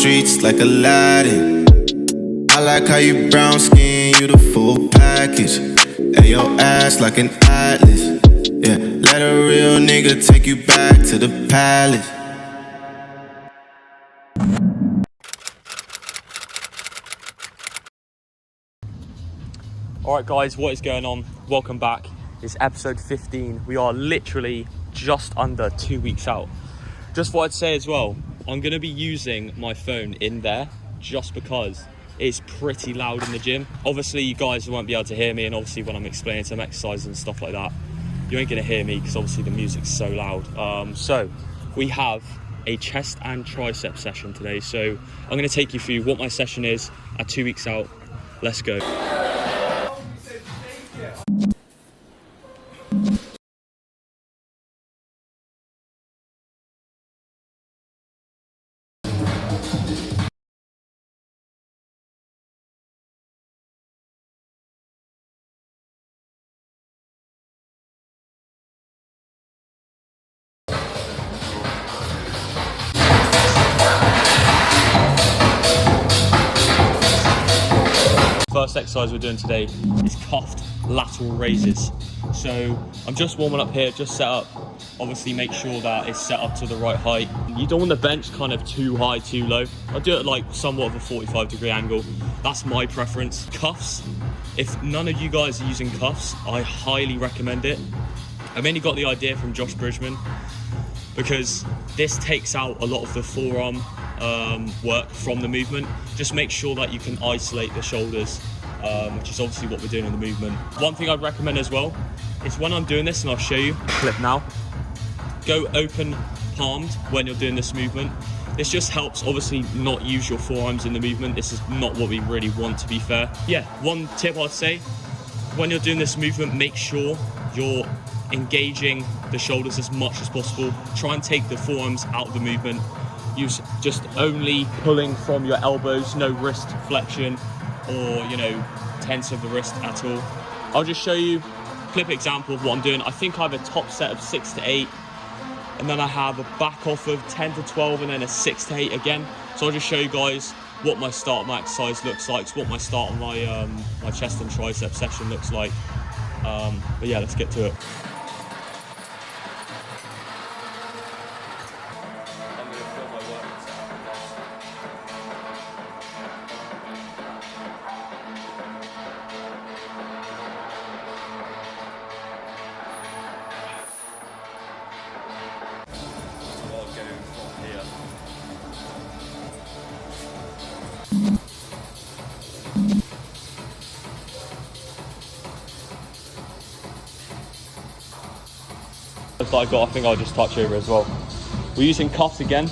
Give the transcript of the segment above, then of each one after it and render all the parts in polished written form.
streets like Aladdin. I like how you brown skin, you the full package. And your ass like an atlas. Yeah, let a real nigga take you back to the palace. Alright guys, what is going on? Welcome back. It's episode 15. We are literally just under 2 weeks out. Just thought I'd say as well, I'm going to be using my phone in there just because it's pretty loud in the gym. Obviously you guys won't be able to hear me, and obviously when I'm explaining some exercises and stuff like that, you ain't going to hear me because obviously the music's so loud. So we have a chest and tricep session today. So I'm going to take you through what my session is at 2 weeks out. Let's go. First exercise we're doing today is cuffed lateral raises. So I'm just warming up here, just set up. Obviously make sure that it's set up to the right height. You don't want the bench kind of too high, too low. I do it like somewhat of a 45-degree angle. That's my preference. Cuffs, if none of you guys are using cuffs, I highly recommend it. I mainly got the idea from Josh Bridgman because this takes out a lot of the forearm work from the movement. Just make sure that you can isolate the shoulders, which is obviously what we're doing in the movement. One thing I'd recommend as well is when I'm doing this, and I'll show you a clip now, go open palmed when you're doing this movement. This just helps obviously not use your forearms in the movement. This is not what we really want, to be fair. Yeah, one tip I'd say, when you're doing this movement, make sure you're engaging the shoulders as much as possible. Try and take the forearms out of the movement. Use just only pulling from your elbows, no wrist flexion or, you know, tense of the wrist at all. I'll just show you a clip example of what I'm doing. I think I have a top set of 6 to 8, and then I have a back off of 10 to 12, and then a 6 to 8 again. So I'll just show you guys what my start of my exercise looks like, what my start of my my chest and tricep session looks like. But yeah, let's get to it. That I think I'll just touch over as well. We're using cuffs again.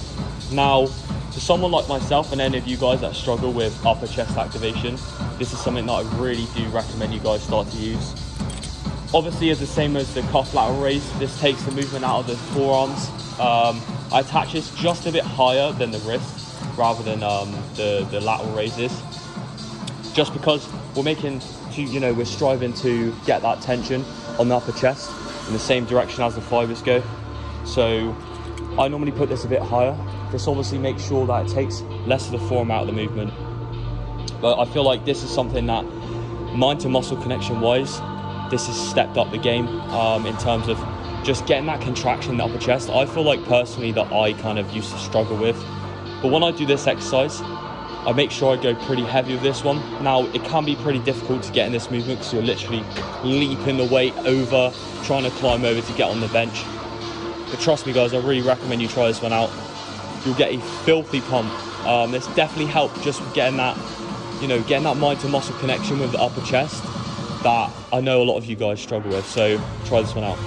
Now, to someone like myself and any of you guys that struggle with upper chest activation, this is something that I really do recommend you guys start to use. Obviously, it's the same as the cuff lateral raise. This takes the movement out of the forearms. I attach this just a bit higher than the wrist rather than the lateral raises, just because we're striving to get that tension on the upper chest in the same direction as the fibers go. So I normally put this a bit higher. This obviously makes sure that it takes less of the forearm out of the movement. But I feel like this is something that mind to muscle connection wise, this has stepped up the game in terms of just getting that contraction in the upper chest. I feel like personally that I kind of used to struggle with. But when I do this exercise, I make sure I go pretty heavy with this one. Now, it can be pretty difficult to get in this movement because you're literally leaping the weight over, trying to climb over to get on the bench. But trust me guys, I really recommend you try this one out. You'll get a filthy pump. This definitely helped just with getting that, getting that mind to muscle connection with the upper chest that I know a lot of you guys struggle with. So try this one out.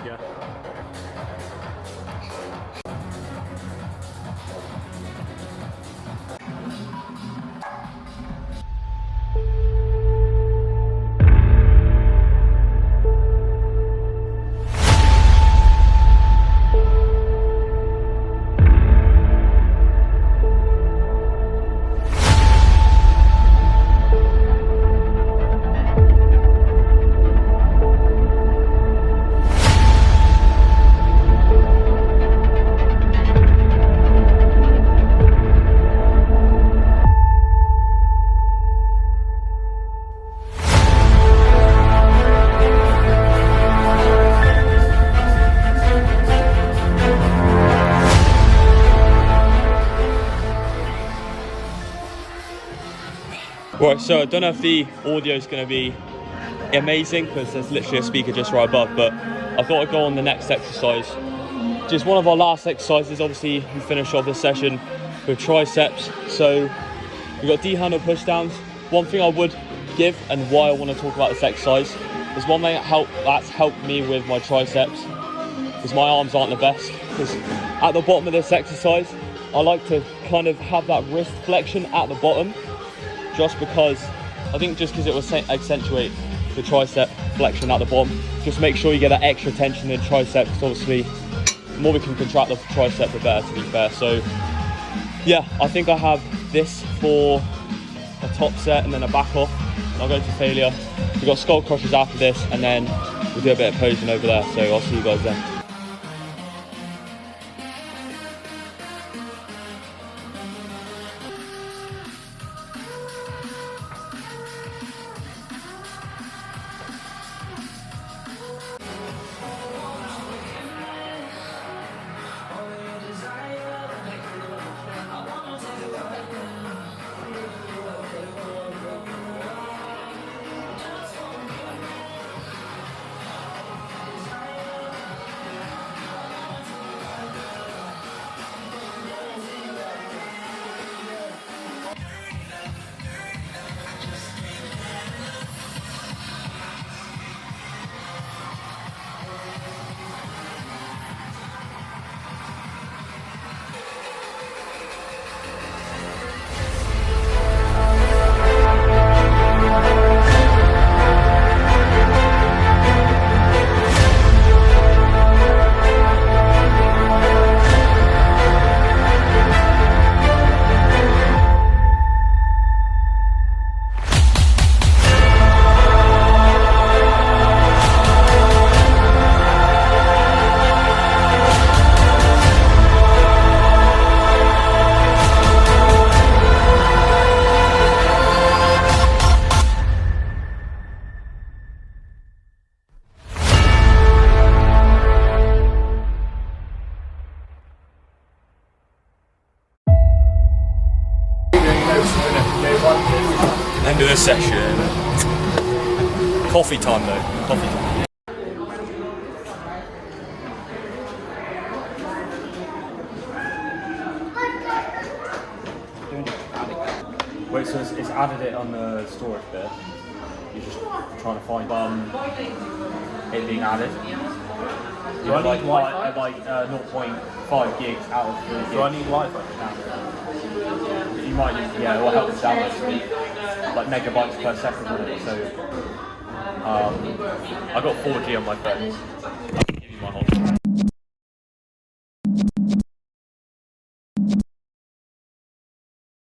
Yeah. Right, so I don't know if the audio is going to be amazing because there's literally a speaker just right above, but I thought I'd go on the next exercise. Just one of our last exercises. Obviously, we finish off this session with triceps. So we've got D-handle pushdowns. One thing I would give and why I want to talk about this exercise is one thing that's helped me with my triceps is my arms aren't the best. Because at the bottom of this exercise, I like to kind of have that wrist flexion at the bottom, just because it will accentuate the tricep flexion at the bottom. Just make sure you get that extra tension in the tricep, because obviously the more we can contract the tricep, the better, to be fair. So yeah, I think I have this for a top set and then a back off, and I'll go to failure. We've got skull crushers after this, and then we'll do a bit of posing over there. So I'll see you guys then. End of this session. Coffee time though. Coffee time. Wait, so it's added it on the storage bit. You're just trying to find it being added. Do I need Wi-Fi? Like 0.5 gigs out of 3 gigs. Do I need Wi-Fi? You might use, yeah, it will help with download speed, like megabytes per second on it. So I got 4G on my phone. I'll give you my whole